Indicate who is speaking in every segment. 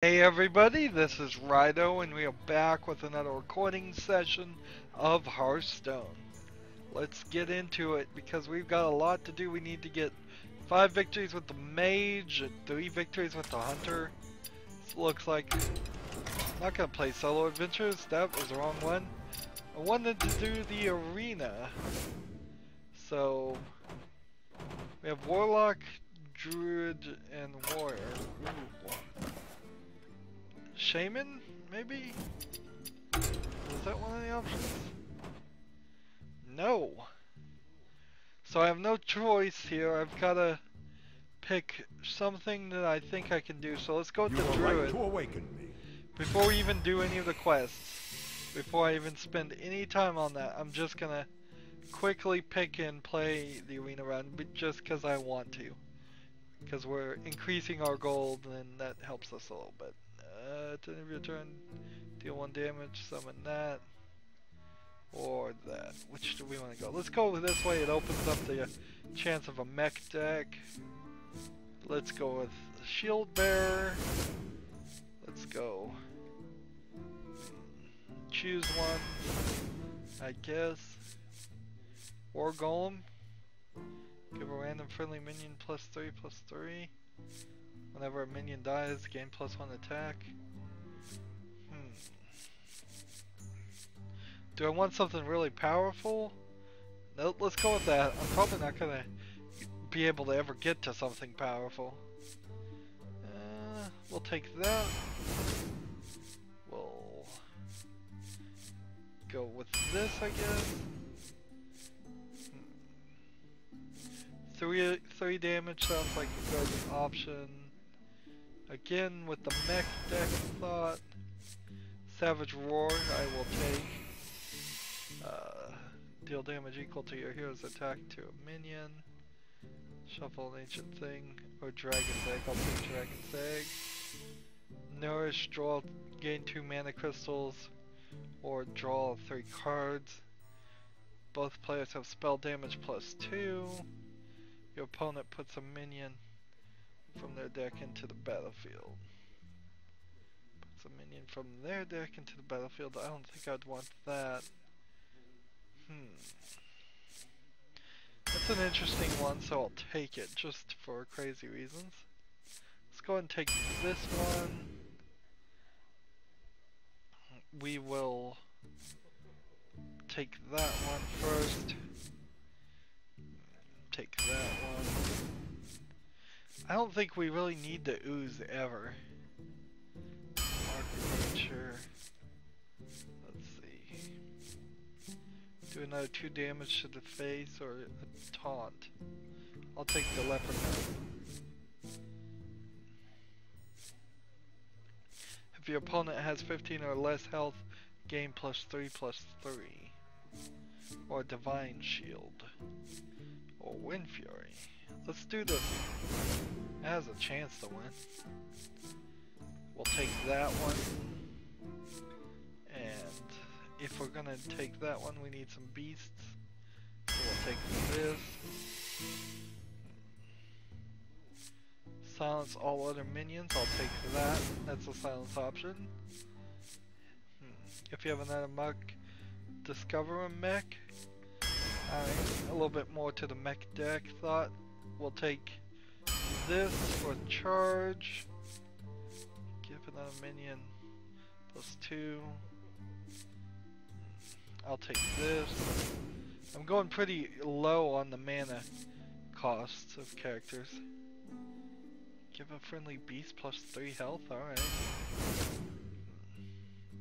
Speaker 1: Hey everybody, this is Rydo and we are back with another recording session of Hearthstone. Let's get into it because we've got a lot to do. We need to get 5 victories with the mage, 3 victories with the hunter. This looks like I'm not gonna play solo adventures, that was the wrong one. I wanted to do the arena. So we have Warlock, Druid, and Warrior. Ooh. Shaman, maybe? Was that one of the options? No. So I have no choice here. I've got to pick something that I think I can do. So let's go with the Druid.
Speaker 2: Right to awaken me.
Speaker 1: Before we even do any of the quests, before I even spend any time on that, I'm just going to quickly pick and play the arena run just because I want to. Because we're increasing our gold and that helps us a little bit. At the end of your turn, deal 1 damage, summon that, or that. Which do we want to go? Let's go this way. It opens up the chance of a mech deck. Let's go with Shield Bearer. Let's go. Choose one, I guess. War Golem. Give a random friendly minion +3/+3. Whenever a minion dies, gain +1 attack. Do I want something really powerful? Nope, let's go with that. I'm probably not gonna be able to ever get to something powerful. We'll take that. We'll go with this, I guess. 3 damage sounds like a good option. Again, with the mech deck thought. Savage Roar, I will take. Deal damage equal to your hero's attack to a minion. Shuffle an ancient thing. Or Dragon's Egg, I'll take Dragon's Egg. Nourish, draw, gain 2 mana crystals. Or draw 3 cards. Both players have spell damage +2. Your opponent puts a minion from their deck into the battlefield. Puts a minion from their deck into the battlefield. I don't think I'd want that. That's an interesting one, so I'll take it just for crazy reasons. Let's go ahead and take this one. We will take that one first. Take that one. I don't think we really need the ooze ever. Mark nature. Let's see. Do another 2 damage to the face or a taunt. I'll take the leprechaun. If your opponent has 15 or less health, gain +3/+3. Or Divine Shield. Or Wind Fury. Let's do this. It has a chance to win. We'll take that one. And if we're gonna take that one, we need some beasts. So we'll take this. Silence all other minions, I'll take that. That's a silence option. If you have another mech, discover a mech. Alright, a little bit more to the mech deck thought. We'll take this for charge. Give another minion +2. I'll take this. I'm going pretty low on the mana costs of characters. Give a friendly beast +3 health, alright.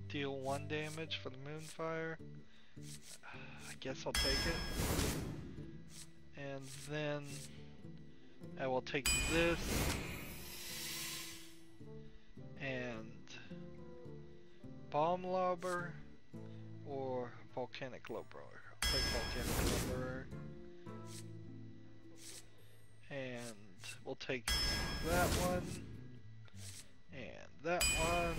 Speaker 1: Deal 1 damage for the Moonfire. I guess I'll take it. And then I will take this and Bomb Lobber or Volcanic Lowbrower. I'll take Volcanic Lowbrower. And we'll take that one and that one.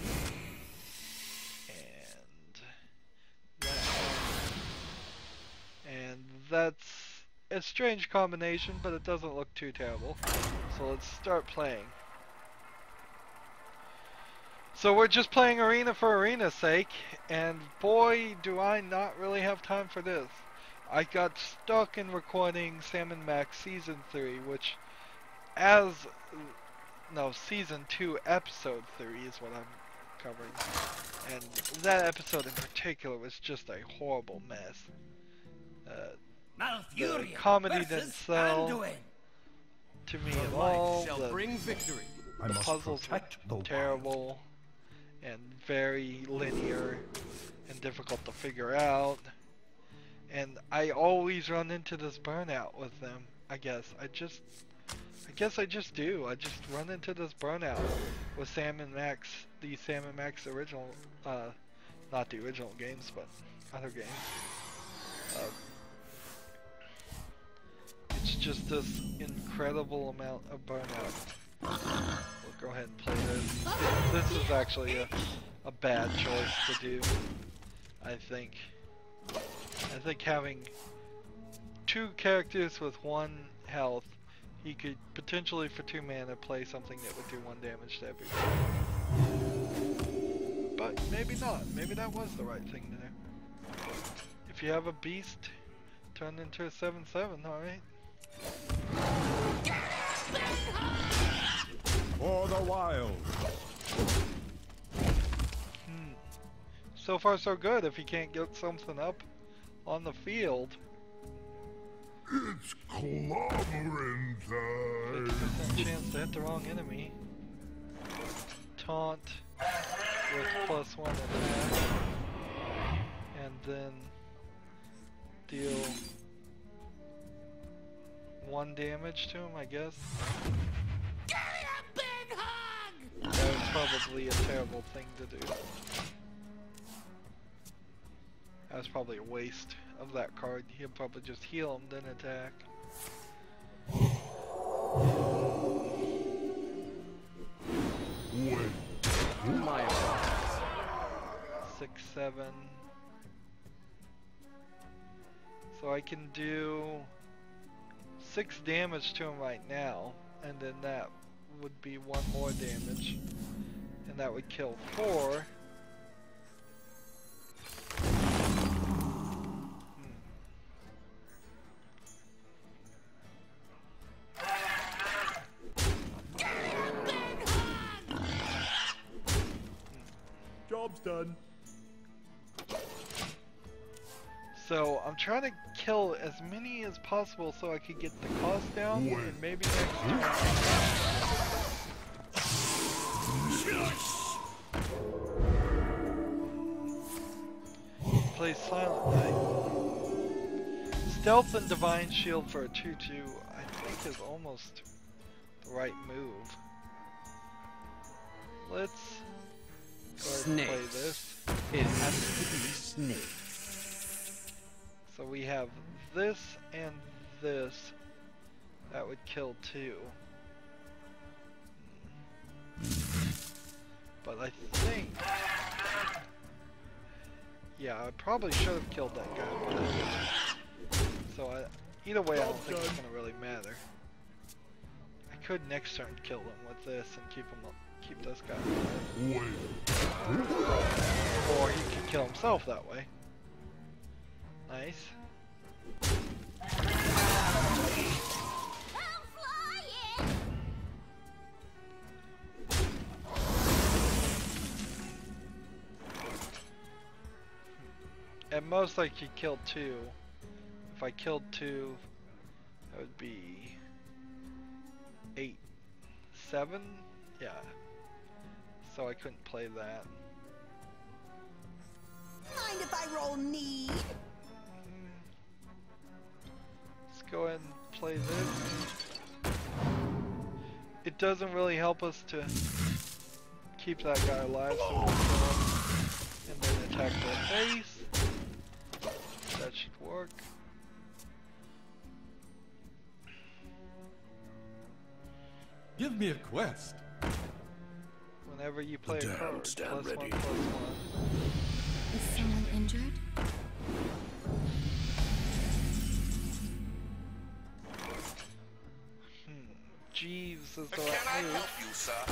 Speaker 1: And that's a strange combination, but it doesn't look too terrible. So let's start playing. So we're just playing arena for arena's sake, and boy do I not really have time for this. I got stuck in recording Sam & Max Season 3, which Season 2 Episode 3 is what I'm covering. And that episode in particular was just a horrible mess. The comedy didn't sell to me at all. The puzzles were terrible and very linear and difficult to figure out. And I always run into this burnout with them. I guess I just do. I just run into this burnout with Sam & Max, the Sam & Max original, not the original games, but other games. It's just this incredible amount of burnout. We'll go ahead and play this. This is actually a bad choice to do, I think. I think having 2 characters with 1 health, he could potentially for 2 mana play something that would do 1 damage to everything. But maybe not. Maybe that was the right thing to do. If you have a beast turned into a 7/7, alright.
Speaker 2: For the wild.
Speaker 1: So far so good if you can't get something up on the field.
Speaker 2: It's clobbering time.
Speaker 1: 50% chance to hit the wrong enemy. Taunt with +1 attack. And then deal 1 damage to him, I guess. That was probably a terrible thing to do. That was probably a waste of that card. He'll probably just heal him, then attack.
Speaker 2: My
Speaker 1: 6/7. So I can do 6 damage to him right now, and then that would be 1 more damage, and that would kill 4.
Speaker 2: job's done.
Speaker 1: So I'm trying to kill as many as possible so I could get the cost down, and maybe next turn. Play Silent Knight. Stealth and Divine Shield for a 2/2 I think is almost the right move. Let's go ahead and play this.
Speaker 3: It has to be snake.
Speaker 1: So we have this and this. That would kill 2. But I think... yeah, I probably should have killed that guy, but I didn't. So either way, I don't think it's gonna really matter. I could next turn kill him with this and keep this guy alive. Or he can kill himself that way. Nice. At most I could kill 2. If I killed 2, that would be 8, 7? Yeah. So I couldn't play that.
Speaker 4: Mind if I roll need?
Speaker 1: Let's go ahead and play this. It doesn't really help us to keep that guy alive, so we'll kill him and then attack the face. That should work.
Speaker 2: Give me a quest.
Speaker 1: Whenever you play a card, +1/+1.
Speaker 4: Is someone injured?
Speaker 1: Jeeves is the right move.
Speaker 5: Help you, sir?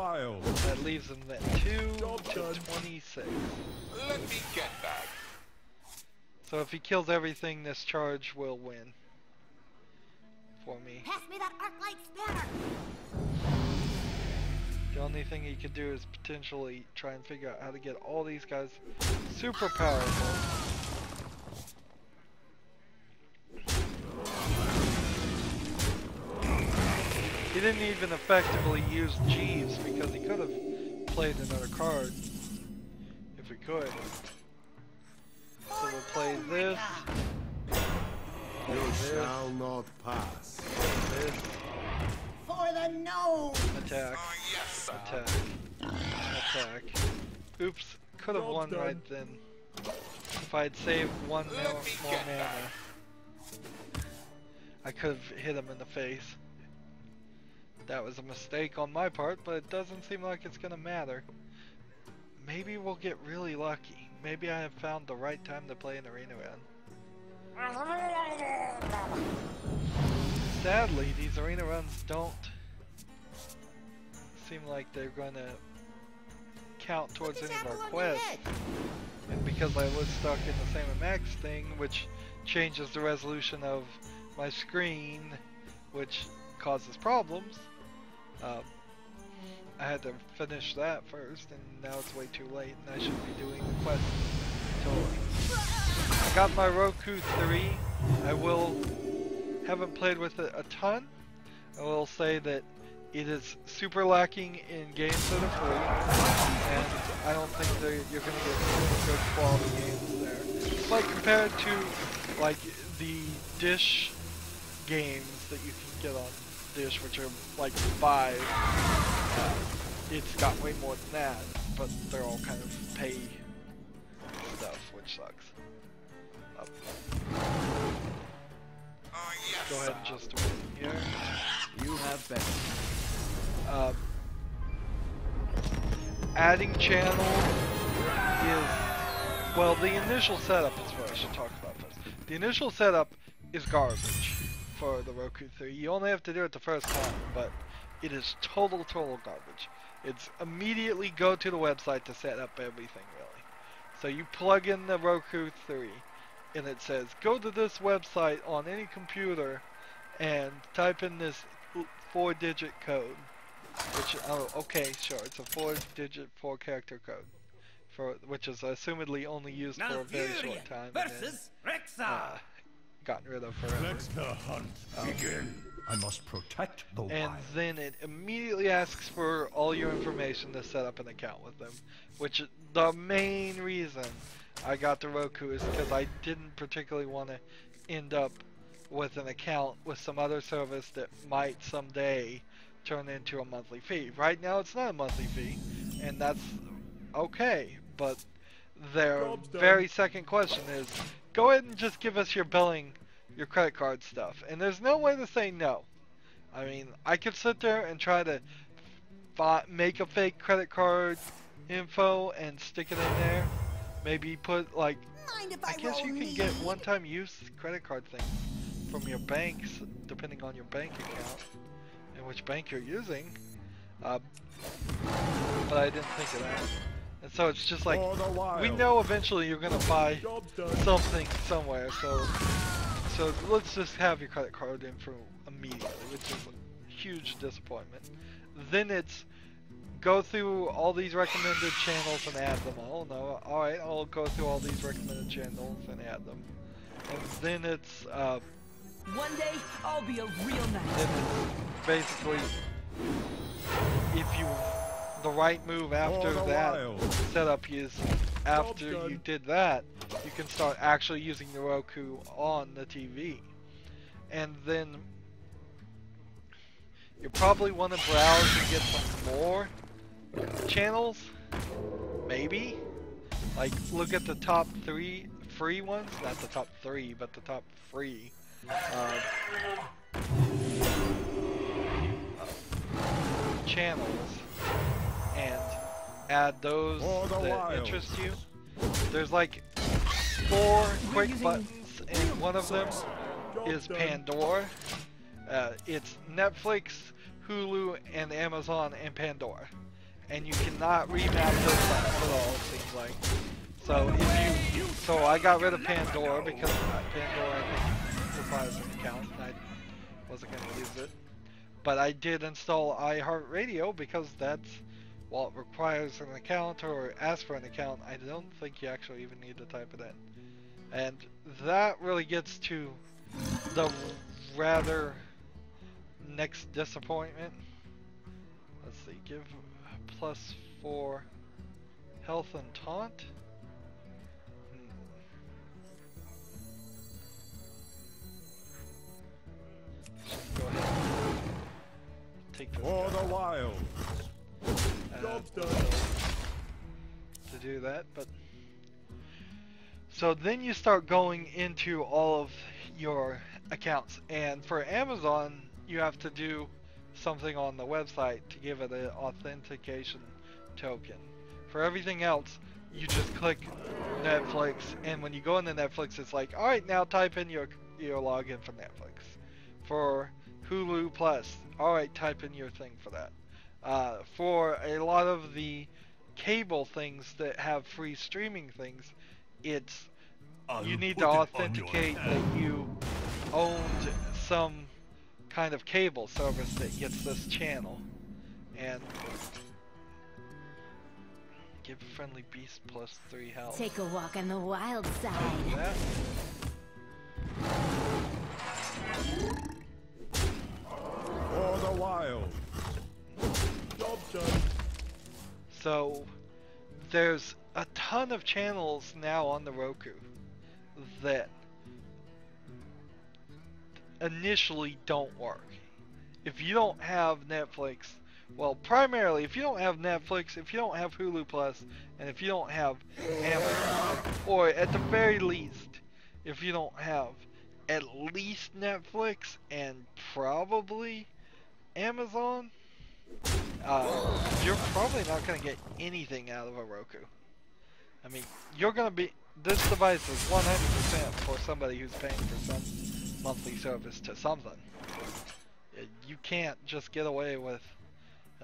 Speaker 2: wild.
Speaker 1: That leaves him at 2
Speaker 2: Job
Speaker 1: to
Speaker 2: done.
Speaker 1: 26.
Speaker 5: Let me get that.
Speaker 1: So if he kills everything, this charge will win. For me.
Speaker 4: Pass me that arc light spanner.
Speaker 1: The only thing he could do is potentially try and figure out how to get all these guys super powerful. He didn't even effectively use Jeeves because he could have played another card if he could. So we'll play this.
Speaker 2: You
Speaker 1: This.
Speaker 2: shall not pass.
Speaker 1: This.
Speaker 4: For the gnome.
Speaker 1: Attack.
Speaker 5: Oh, yes, sir.
Speaker 1: Attack. Oops. Could have
Speaker 2: Job's
Speaker 1: won
Speaker 2: done.
Speaker 1: right then. If I'd saved one
Speaker 5: Let me
Speaker 1: more
Speaker 5: get
Speaker 1: mana,
Speaker 5: that.
Speaker 1: I could have hit him in the face. That was a mistake on my part, but it doesn't seem like it's gonna matter. Maybe we'll get really lucky. Maybe I have found the right time to play an arena run. Sadly, these arena runs don't seem like they're gonna count towards any of our quests. And because I was stuck in the same MX thing, which changes the resolution of my screen, which causes problems, I had to finish that first, and now it's way too late, and I should be doing the quest totally. I got my Roku 3. I haven't played with it a ton. I will say that it is super lacking in games that are free, and I don't think that you're going to get good quality games there. Like compared to like the Dish games that you can get on Dish, which are like 5, it's got way more than that, but they're all kind of pay stuff, which sucks.
Speaker 5: Oh, yes,
Speaker 1: Go ahead and just wait here.
Speaker 3: You have been.
Speaker 1: Adding channels is, well, the initial setup is what I should talk about first. The initial setup is garbage for the Roku 3. You only have to do it the first time, but it is total garbage. It's immediately go to the website to set up everything, really. So you plug in the Roku 3, and it says, go to this website on any computer and type in this 4-digit code. Which, oh, okay, sure, it's a 4-digit, 4-character code, which is assumedly only used for a very short time, and then gotten rid of forever.
Speaker 2: Let the hunt begin.
Speaker 3: I must protect the
Speaker 1: And
Speaker 3: wild.
Speaker 1: then it immediately asks for all your information to set up an account with them, which the main reason I got the Roku is because I didn't particularly want to end up with an account with some other service that might someday turn into a monthly fee. Right now it's not a monthly fee, and that's okay, but their
Speaker 2: Job's done.
Speaker 1: very second question is, go ahead and just give us your billing, your credit card stuff. And there's no way to say no. I mean, I could sit there and try to make a fake credit card info and stick it in there. Maybe put, like,
Speaker 4: Mind if
Speaker 1: I
Speaker 4: I
Speaker 1: guess
Speaker 4: roll
Speaker 1: you can
Speaker 4: need?
Speaker 1: get one-time use credit card things from your banks, depending on your bank account and which bank you're using. But I didn't think of that. And so it's just like,
Speaker 2: For the wild.
Speaker 1: we know eventually you're gonna buy
Speaker 2: Job's done.
Speaker 1: something somewhere, so let's just have your credit card info immediately, which is a huge disappointment. Then it's go through all these recommended channels and add them all. No, alright, I'll go through all these recommended channels and add them. And then it's
Speaker 6: One day, I'll be a real knight.
Speaker 1: then it's basically, if you, the right move after
Speaker 2: the
Speaker 1: that
Speaker 2: wild.
Speaker 1: setup is after
Speaker 2: Job's
Speaker 1: you
Speaker 2: done.
Speaker 1: did that, you can start actually using the Roku on the TV. And then you probably want to browse and get some more channels, maybe. Like, look at the top 3 free ones, not the top 3, but the top free channels, and add those
Speaker 2: For the
Speaker 1: that
Speaker 2: wild.
Speaker 1: interest you. There's like 4 quick
Speaker 6: using
Speaker 1: buttons, and one of them
Speaker 2: Job's
Speaker 1: is
Speaker 2: done.
Speaker 1: Pandora. It's Netflix, Hulu, and Amazon, and Pandora. and you cannot remap this at all, it seems like. So if you, so I got rid of Pandora because Pandora I think requires an account, and I wasn't going to use it. But I did install iHeartRadio because that's, while it requires an account or asks for an account, I don't think you actually even need to type it in. And that really gets to the rather next disappointment. Let's see, give +4 health and taunt. Just go ahead and take this
Speaker 2: For the
Speaker 1: guy
Speaker 2: wild. Job's done.
Speaker 1: to do that, but so then you start going into all of your accounts, and for Amazon you have to do something on the website to give it an authentication token. For everything else you just click Netflix, and when you go into Netflix it's like, alright, now type in your login for Netflix. For Hulu Plus, alright, type in your thing for that. For a lot of the cable things that have free streaming things, it's you need to authenticate that you owned some kind of cable service that gets this channel, and give friendly beast +3 health.
Speaker 4: Take a walk on the wild side.
Speaker 1: That.
Speaker 2: For the wild. Job's done.
Speaker 1: So there's a ton of channels now on the Roku that initially don't work. If you don't have Netflix, well, primarily if you don't have Netflix, if you don't have Hulu Plus, and if you don't have Amazon, or at the very least, if you don't have at least Netflix and probably Amazon, you're probably not going to get anything out of a Roku. I mean, you're going to be, this device is 100% for somebody who's paying for some monthly service to something. You can't just get away with,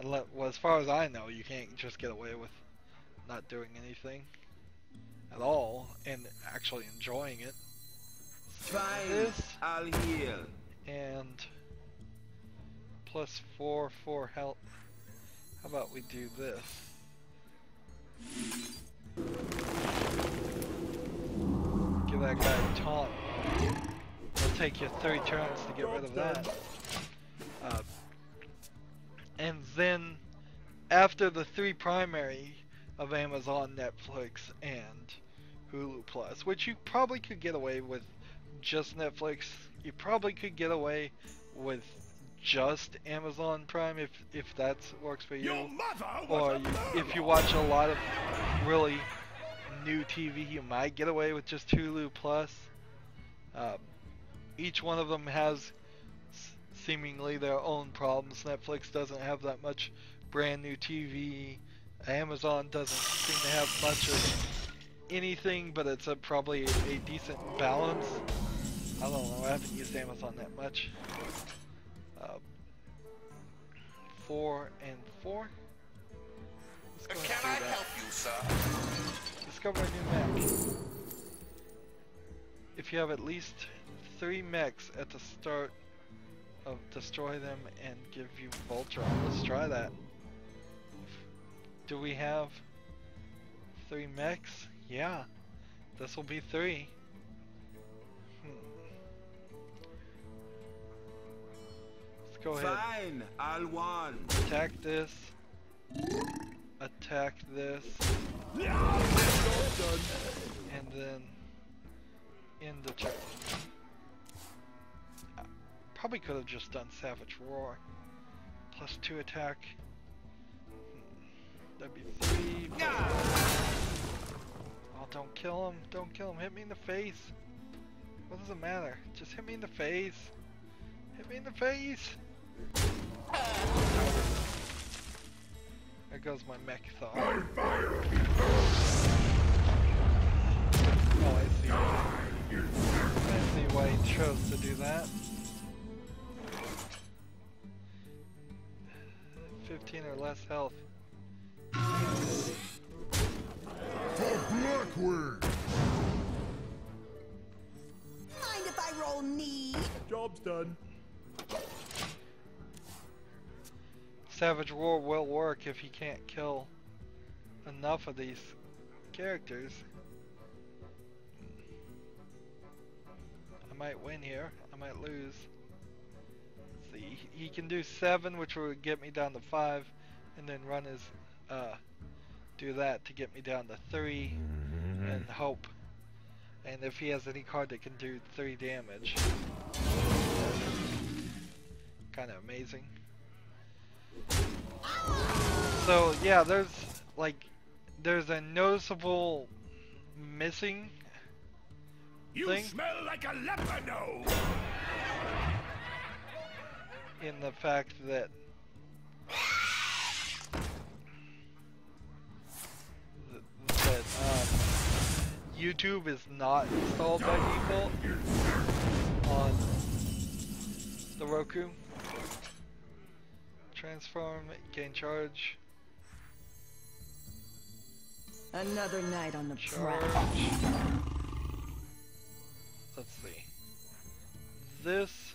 Speaker 1: well, as far as I know, you can't just get away with not doing anything at all and actually enjoying it.
Speaker 7: Fine,
Speaker 1: This
Speaker 7: I'll heal.
Speaker 1: and +4 for health. How about we do this? Give that guy a taunt. It'll take you 3 turns to get rid of that. And then after the 3 primary of Amazon, Netflix, and Hulu Plus, which you probably could get away with just Netflix, you probably could get away with just Amazon Prime if that works for you, or if you watch a lot of really new TV, you might get away with just Hulu Plus. Each one of them has seemingly their own problems. Netflix doesn't have that much brand new TV. Amazon doesn't seem to have much of anything, but it's probably a decent balance. I don't know, I haven't used Amazon that much. 4 and 4. Let's go
Speaker 5: Can I
Speaker 1: ahead and do that.
Speaker 5: help you, sir?
Speaker 1: Discover a new mech. If you have at least 3 mechs at the start of destroy them and give you Voltron. Let's try that. Do we have 3 mechs? Yeah. This will be 3. Let's go ahead.
Speaker 7: Fine, I'll one.
Speaker 1: Attack this. Attack this. And then end the turn. Probably could have just done Savage Roar. +2 attack. That'd be 3. Oh, don't kill him. Don't kill him. Hit me in the face. What does it matter? Just hit me in the face. Hit me in the face. There goes my mech thought. Oh, I see. I see why he chose to do that. 15 or less health.
Speaker 2: For Blackwing!
Speaker 4: Mind if I roll need?
Speaker 2: Job's done.
Speaker 1: Savage Roar will work if he can't kill enough of these characters. I might win here, I might lose. Let's see, he can do 7, which would get me down to 5, and then run his, do that to get me down to 3, and hope. And if he has any card that can do 3 damage, kind of amazing. So yeah, there's a noticeable missing thing
Speaker 2: Smell like a leopard,
Speaker 1: in the fact that YouTube is not installed by default on the Roku. Transform, gain charge.
Speaker 6: Another night on the
Speaker 1: Charge.
Speaker 6: prowl.
Speaker 1: Let's see. This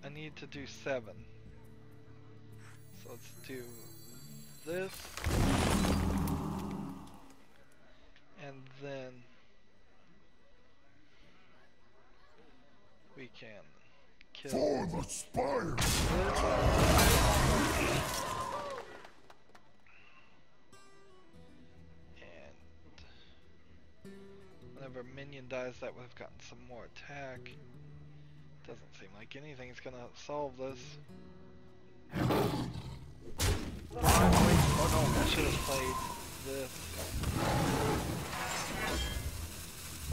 Speaker 1: I need to do 7. So let's do this. And then we can kill
Speaker 2: For the spire!
Speaker 1: and whenever a minion dies, that would have gotten some more attack. Doesn't seem like anything's gonna solve this. I should have played this.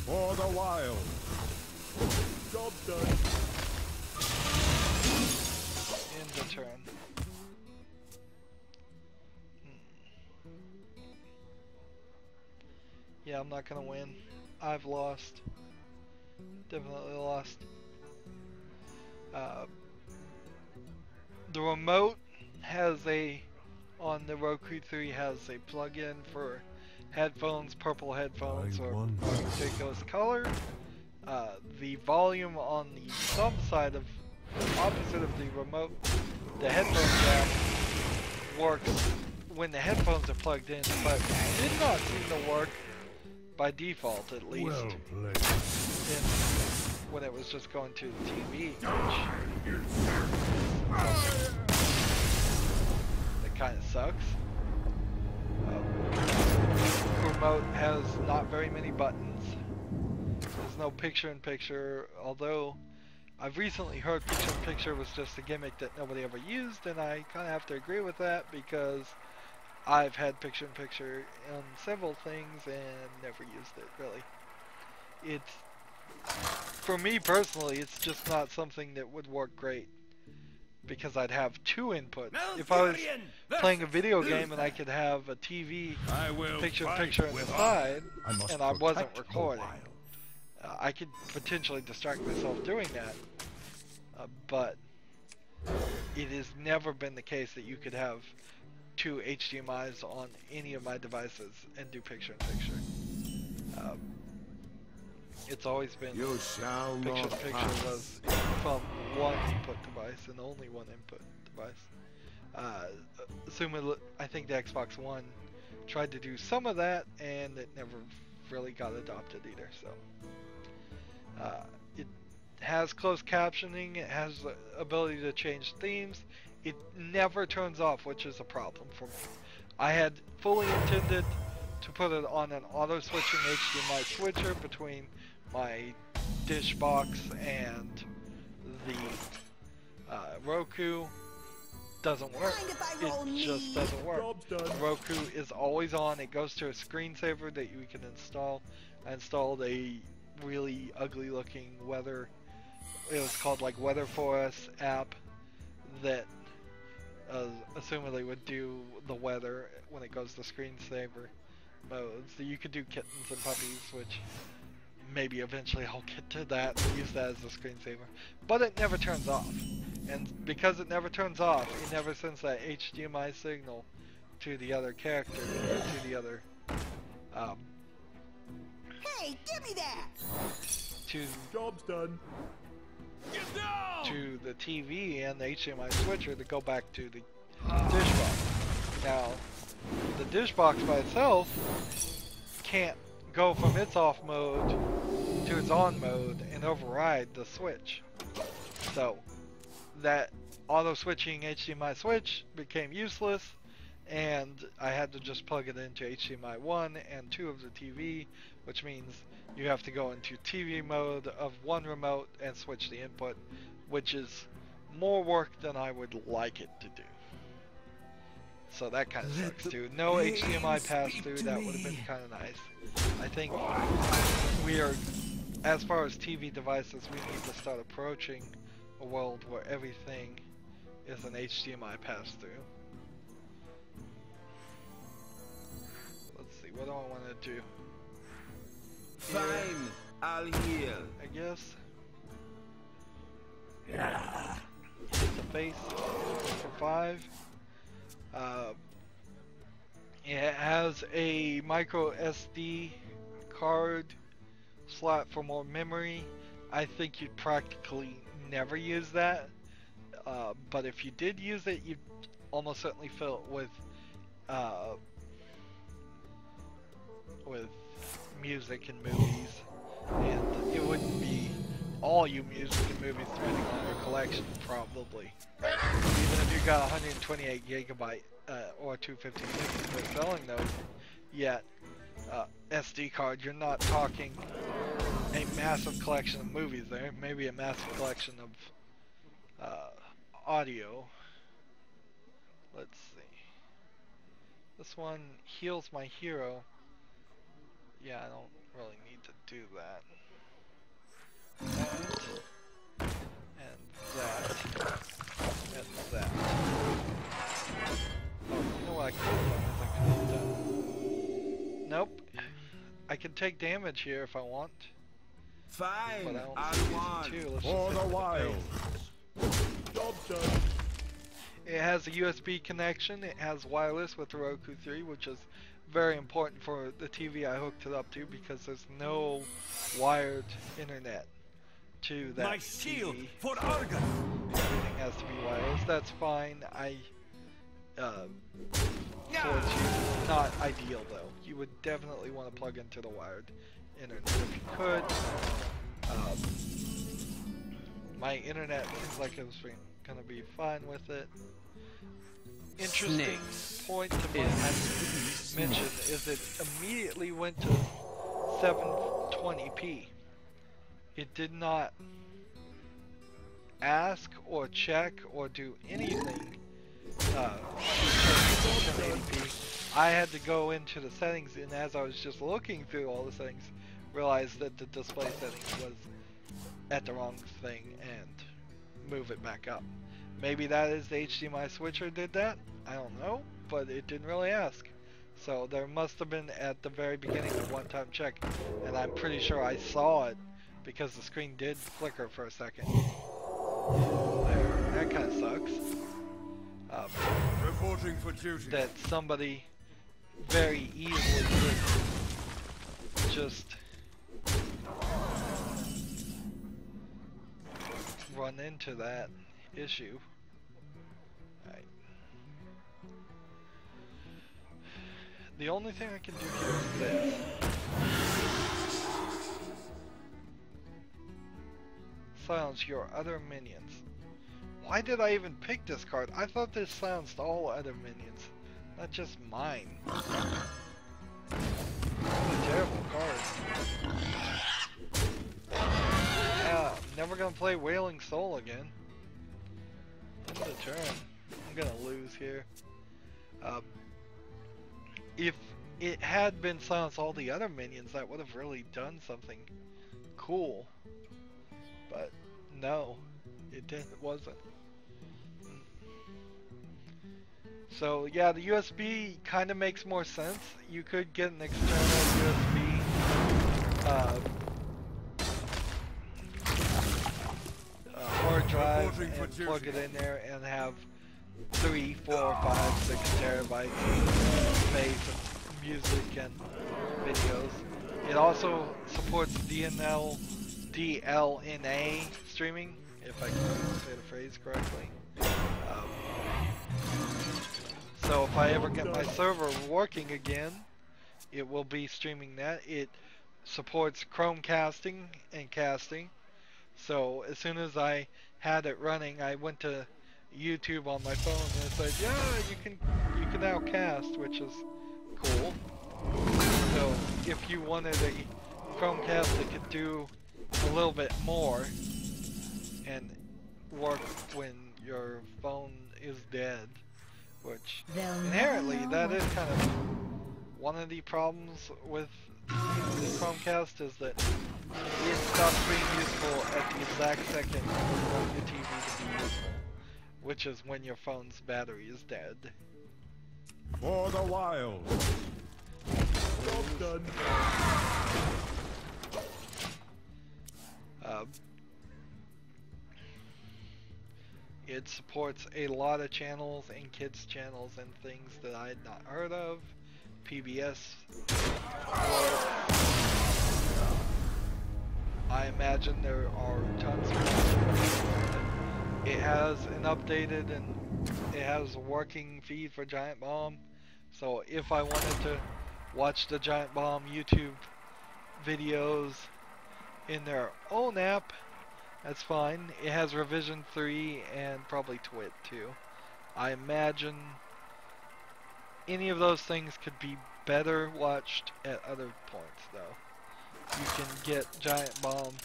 Speaker 2: For the wild! Job's done.
Speaker 1: End the turn. Yeah, I'm not gonna win. I've lost. Definitely lost. The remote has on the Roku 3 has a plug-in for headphones, purple headphones, or a ridiculous color. The volume on the thumb side of opposite of the remote, the headphone jack, works when the headphones are plugged in, but did not seem to work by default, at least.
Speaker 2: Well played.
Speaker 1: When it was just going to the TV, it kind of sucks. Remote has not very many buttons. There's no picture-in-picture, although I've recently heard picture-in-picture was just a gimmick that nobody ever used, and I kind of have to agree with that because I've had picture-in-picture on several things and never used it, really. For me personally, it's just not something that would work great because I'd have 2 inputs. If I was playing a video game and I could have a TV picture-in-picture on the side and I wasn't recording, I could potentially distract myself doing that. But it has never been the case that you could have 2 HDMIs on any of my devices and do picture-in-picture. It's always been picture-in-picture was from one input device and only one input device. Assuming I think the Xbox One tried to do some of that and it never really got adopted either. So it has closed captioning, it has the ability to change themes. It never turns off, which is a problem for me. I had fully intended to put it on an auto-switching HDMI switcher between my dish box and the Roku. Doesn't work. It just doesn't work. The Roku is always on. It goes to a screensaver that you can install. I installed a really ugly looking weather, it was called like Weather for Us app that assumedly would do the weather when it goes to screensaver modes. So you could do kittens and puppies, which maybe eventually I'll get to that and use that as a screensaver. But it never turns off. And because it never turns off, it never sends that HDMI signal to the other character, or to the other,
Speaker 4: Hey, give me that!
Speaker 1: to
Speaker 2: Job's done.
Speaker 1: to the TV and the HDMI switcher to go back to the dish box. Now, the dish box by itself can't go from its off mode to its on mode and override the switch. So that auto switching HDMI switch became useless, and I had to just plug it into HDMI 1 and 2 of the TV, which means you have to go into TV mode of one remote and switch the input, which is more work than I would like it to do. So that kind of sucks too. No HDMI pass-through, that would have been kind of nice. I think we are, as far as TV devices, we need to start approaching a world where everything is an HDMI pass-through. Let's see, what do I want to do?
Speaker 7: Fine, I'll heal.
Speaker 1: I guess. Hit the face for 5. It has a micro SD card slot for more memory. I think you'd practically never use that, but if you did use it, you'd almost certainly fill it with music and movies, and it wouldn't be all you music and movies depending on your collection, probably. Even if you got 128 gigabyte or 256, if they're selling those yet, SD card, you're not talking a massive collection of movies there, maybe a massive collection of audio. Let's see. This one heals my hero. Yeah, I don't really need to do that. That. And that. And that. Oh, you know what I could have done? Nope. I can take damage here if I want.
Speaker 7: Fine,
Speaker 1: But I don't
Speaker 7: I'll
Speaker 1: see reason
Speaker 7: want.
Speaker 1: to. Let's
Speaker 2: For
Speaker 1: just
Speaker 2: the
Speaker 1: hit the
Speaker 2: wild.
Speaker 1: face.
Speaker 2: Job's done.
Speaker 1: It has a USB connection. It has wireless with the Roku 3, which is very important for the TV I hooked it up to, because there's no wired internet to that
Speaker 3: My
Speaker 1: TV.
Speaker 3: shield for Argon.
Speaker 1: Everything has to be wireless. That's fine. Towards you, not ideal though. You would definitely want to plug into the wired internet if you could. My internet seems like it was gonna be fine with it. Interesting point to mention is it immediately went to 720p. It did not ask or check or do anything. 1080p. I had to go into the settings, and as I was just looking through all the settings, realized that the display settings was at the wrong thing and move it back up. Maybe that is the HDMI switcher did that. I don't know, but it didn't really ask. So there must have been at the very beginning a one-time check, and I'm pretty sure I saw it because the screen did flicker for a second. There, that kind of sucks.
Speaker 3: Reporting for duty.
Speaker 1: That somebody very easily could just run into that issue. Right. The only thing I can do here is this. Silence your other minions. Why did I even pick this card? I thought this silenced all other minions, not just mine. What a terrible card. Yeah, I'm never gonna play Wailing Soul again. End of turn. I'm gonna lose here. If it had been silence all the other minions, that would have really done something cool. But no, it wasn't. So yeah, the USB kind of makes more sense. You could get an external USB hard drive and plug it in there and have 3, 4, 5, 6 terabytes of space of music and videos. It also supports DLNA streaming, if I can say the phrase correctly. So if I ever get my server working again, it will be streaming that. It supports Chromecasting and casting. So as soon as I had it running, I went to YouTube on my phone and it said, yeah, you can now cast, which is cool. So if you wanted a Chromecast that could do a little bit more and work when your phone is dead, which inherently that is kind of one of the problems with the Chromecast, is that it stops being useful at the exact second you want your TV to be useful, which is when your phone's battery is dead.
Speaker 2: For the wild. Job done.
Speaker 1: It supports a lot of channels and kids channels and things that I had not heard of. PBS. I imagine there are tons of. It has an updated and it has a working feed for Giant Bomb. So if I wanted to watch the Giant Bomb YouTube videos in their own app, that's fine. It has revision 3 and probably Twit too. I imagine any of those things could be better watched at other points though. You can get Giant Bomb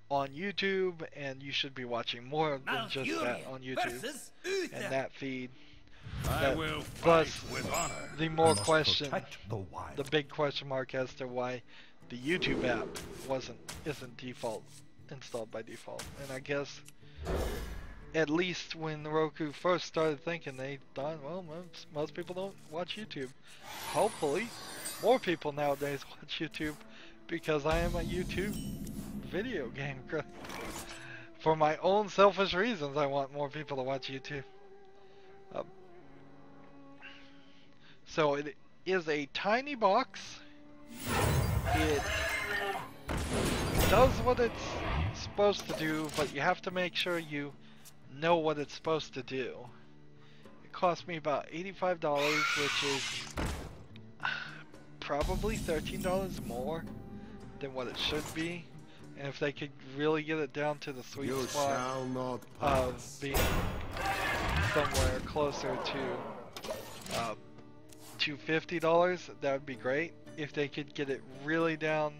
Speaker 1: on YouTube, and you should be watching more than just that on YouTube and that feed.
Speaker 3: I will
Speaker 1: plus
Speaker 3: fight with honor.
Speaker 1: the more question,
Speaker 2: The wild.
Speaker 1: the big question mark as to why the YouTube app isn't default installed by default. And I guess at least when Roku first started thinking, they thought, well, most people don't watch YouTube. Hopefully more people nowadays watch YouTube, because I am a YouTube video game critic. For my own selfish reasons, I want more people to watch YouTube. So it is a tiny box. It does what it's supposed to do, but you have to make sure you know what it's supposed to do. It cost me about $85, which is probably $13 more than what it should be. And if they could really get it down to the sweet spot of being somewhere closer to $50, that would be great. If they could get it really down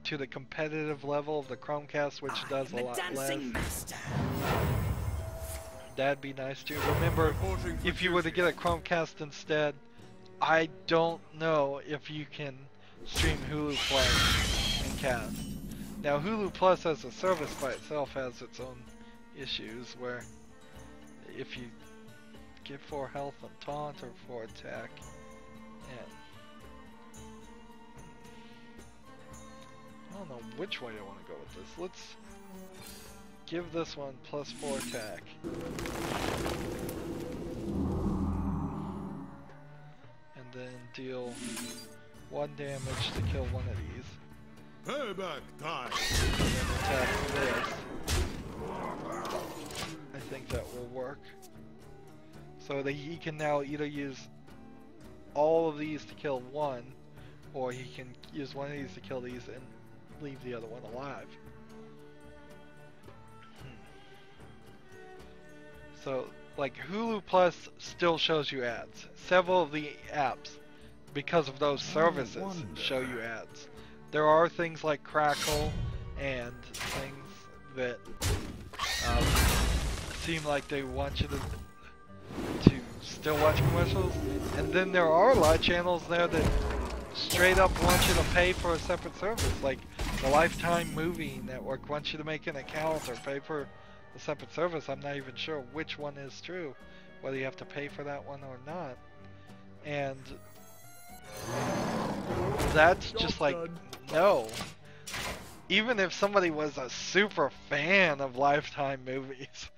Speaker 1: to the competitive level of the Chromecast, which does a lot less, that'd be nice too. Remember, if you were to get a Chromecast instead, I don't know if you can stream Hulu Plus and cast. Now Hulu Plus as a service by itself has its own issues, where if you get 4 health on taunt or 4 attack, and I don't know which way I want to go with this. Let's give this one plus 4 attack. And then deal 1 damage to kill one of these.
Speaker 2: Payback time.
Speaker 1: And then attack this. I think that will work. So that he can now either use all of these to kill one, or he can use one of these to kill these and leave the other one alive. So, like, Hulu Plus still shows you ads. Several of the apps, because of those services, show you ads. There are things like Crackle and things that seem like they want you to still watch commercials, and then there are a lot of channels there that straight up want you to pay for a separate service, like the Lifetime Movie Network wants you to make an account or pay for a separate service. I'm not even sure which one is true, whether you have to pay for that one or not. And that's just like, no. Even if somebody was a super fan of Lifetime movies,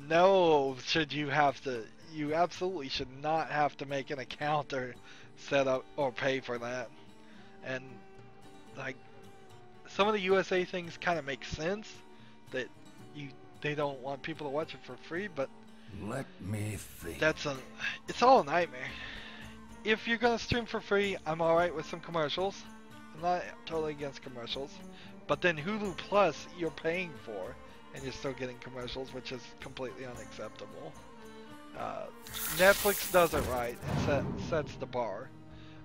Speaker 1: No, should you have to, you absolutely should not have to make an account or set up or pay for that. And like some of the USA things kind of make sense that they don't want people to watch it for free, but
Speaker 3: Let me think.
Speaker 1: it's all a nightmare. If you're gonna stream for free, I'm alright with some commercials. I'm not totally against commercials. But then Hulu Plus, you're paying for, and you're still getting commercials, which is completely unacceptable. Netflix does it right and sets the bar.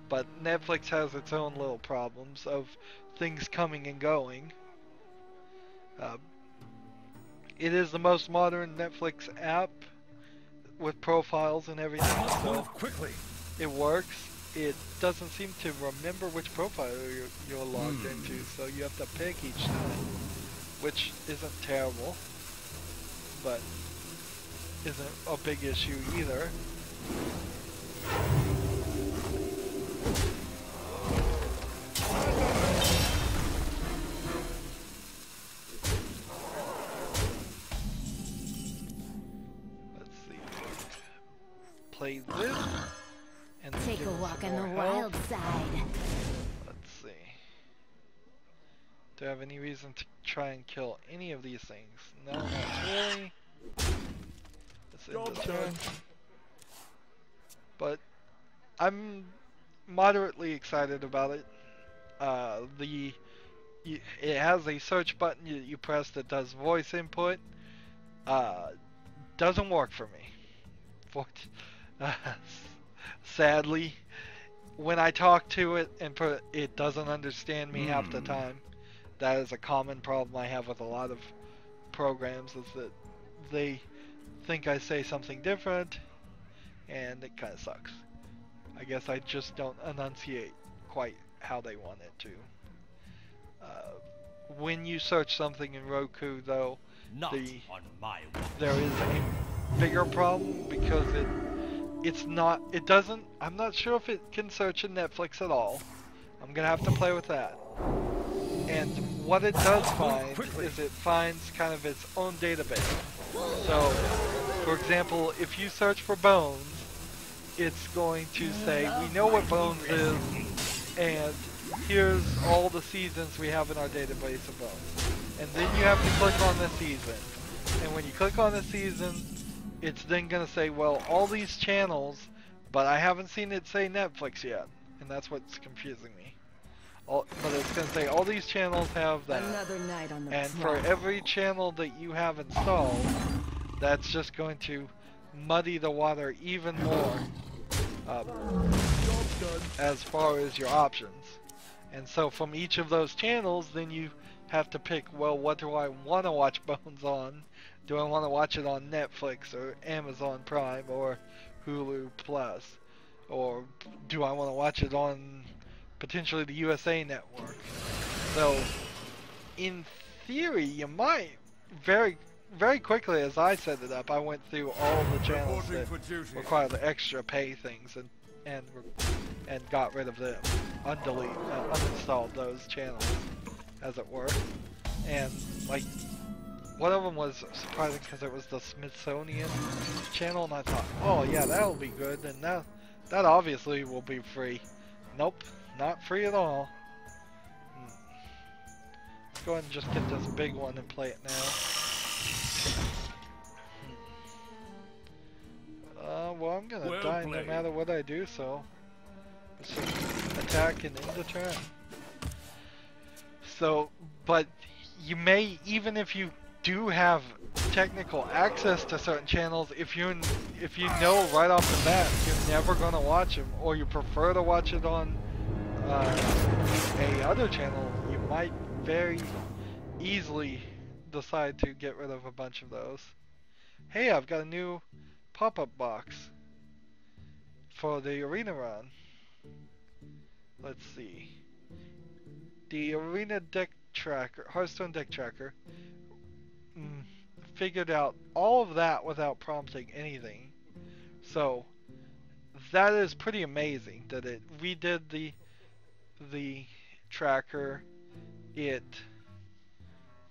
Speaker 1: But Netflix has its own little problems of things coming and going. It is the most modern Netflix app with profiles and everything, so
Speaker 3: Move quickly.
Speaker 1: it works. It doesn't seem to remember which profile you're logged into, so you have to pick each time, which isn't terrible, but isn't a big issue either. Let's see. Play this. And
Speaker 5: Take
Speaker 1: give
Speaker 5: a
Speaker 1: us
Speaker 5: walk
Speaker 1: some
Speaker 5: on the
Speaker 1: more
Speaker 5: wild
Speaker 1: health.
Speaker 5: side.
Speaker 1: Let's see. Do I have any reason to try and kill any of these things? No, not really. Let's end the turn. But I'm moderately excited about it. It has a search button you press that does voice input. Doesn't work for me. Sadly, when I talk to it and it doesn't understand me half the time. That is a common problem I have with a lot of programs, is that they think I say something different, and it kind of sucks. I guess I just don't enunciate quite how they want it to. When you search something in Roku, though,
Speaker 3: Not on my watch.
Speaker 1: there is a bigger problem because I'm not sure if it can search in Netflix at all. I'm gonna have to play with that. And what it does find is it finds kind of its own database. So, for example, if you search for Bones, it's going to say, we know what Bones is, and here's all the seasons we have in our database of Bones. And then you have to click on the season. And when you click on the season, it's then going to say, well, all these channels, but I haven't seen it say Netflix yet. And that's what's confusing me. But it's going to say all these channels have that.
Speaker 6: Another night on the
Speaker 1: And for every channel that you have installed, that's just going to muddy the water even more as far as your options. And so from each of those channels, then you have to pick, well, what do I want to watch Bones on? Do I want to watch it on Netflix or Amazon Prime or Hulu Plus? Or do I want to watch it on potentially the USA Network? So, in theory, you might very quickly, as I set it up, I went through all the channels that require the extra pay things and got rid of them, uninstalled those channels, as it were. And like, one of them was surprising because it was the Smithsonian channel, and I thought, oh yeah, that'll be good, and that obviously will be free. Nope, not free at all. Let's go ahead and just get this big one and play it now. Well, I'm gonna die no matter what I do, so let's just attack and end the turn. So, but you may, even if you do have technical access to certain channels, if you know right off the bat you're never gonna watch them, or you prefer to watch it on a other channel, you might very easily decide to get rid of a bunch of those. Hey, I've got a new pop-up box for the arena run. Let's see. The arena deck tracker, Hearthstone deck tracker, figured out all of that without prompting anything. So that is pretty amazing that it redid the tracker.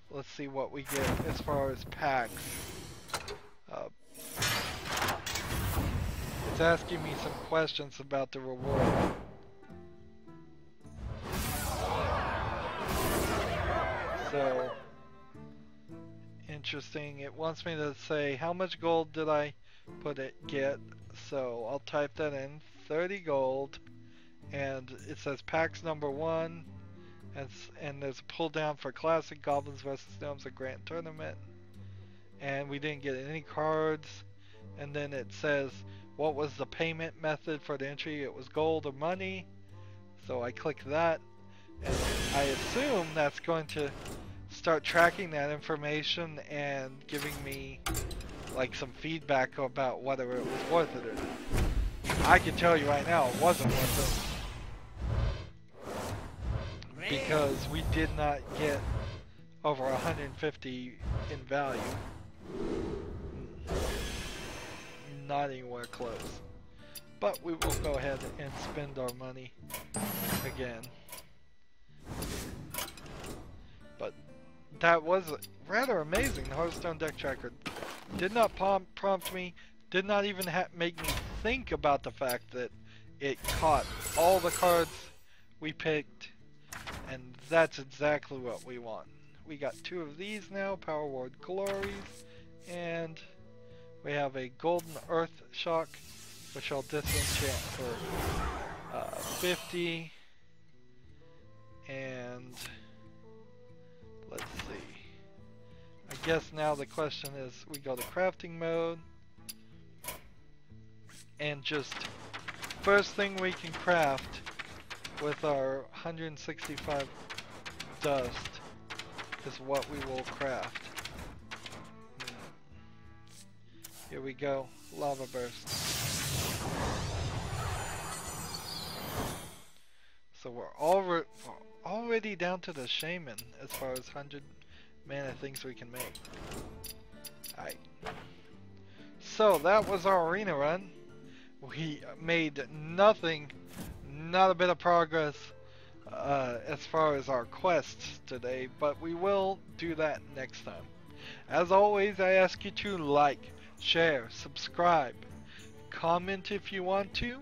Speaker 1: Let's see what we get as far as packs. asking me some questions about the reward. So, interesting. It wants me to say how much gold did I get. So I'll type that in, 30 gold, and it says packs number 1, and there's a pull down for classic goblins vs gnomes, a grand tournament, and we didn't get any cards. And then it says what was the payment method for the entry. It was gold or money, so I click that, and I assume that's going to start tracking that information and giving me like some feedback about whether it was worth it or not. I can tell you right now it wasn't worth it, because we did not get over 150 in value. Not anywhere close. But we will go ahead and spend our money again. But that was rather amazing. The Hearthstone deck tracker did not prompt me, did not even make me think about the fact that it caught all the cards we picked, and that's exactly what we want. We got 2 of these now, Power Ward Glories, and we have a Golden Earth Shock, which I'll disenchant for 50, and let's see. I guess now the question is, we go to crafting mode, and just first thing we can craft with our 165 dust is what we will craft. Here we go, lava burst. So we're already down to the shaman as far as 100 mana things we can make. Alright. So that was our arena run. We made nothing, not a bit of progress as far as our quests today, but we will do that next time. As always, I ask you to like, share, subscribe, comment if you want to,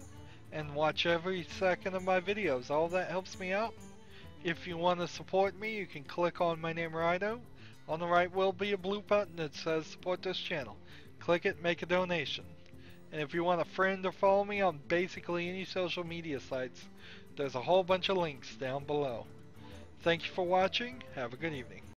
Speaker 1: and watch every second of my videos. All that helps me out. If you want to support me, you can click on my name, Rydo. On the right will be a blue button that says support this channel. Click it, make a donation. And if you want a friend or follow me on basically any social media sites, there's a whole bunch of links down below. Thank you for watching. Have a good evening.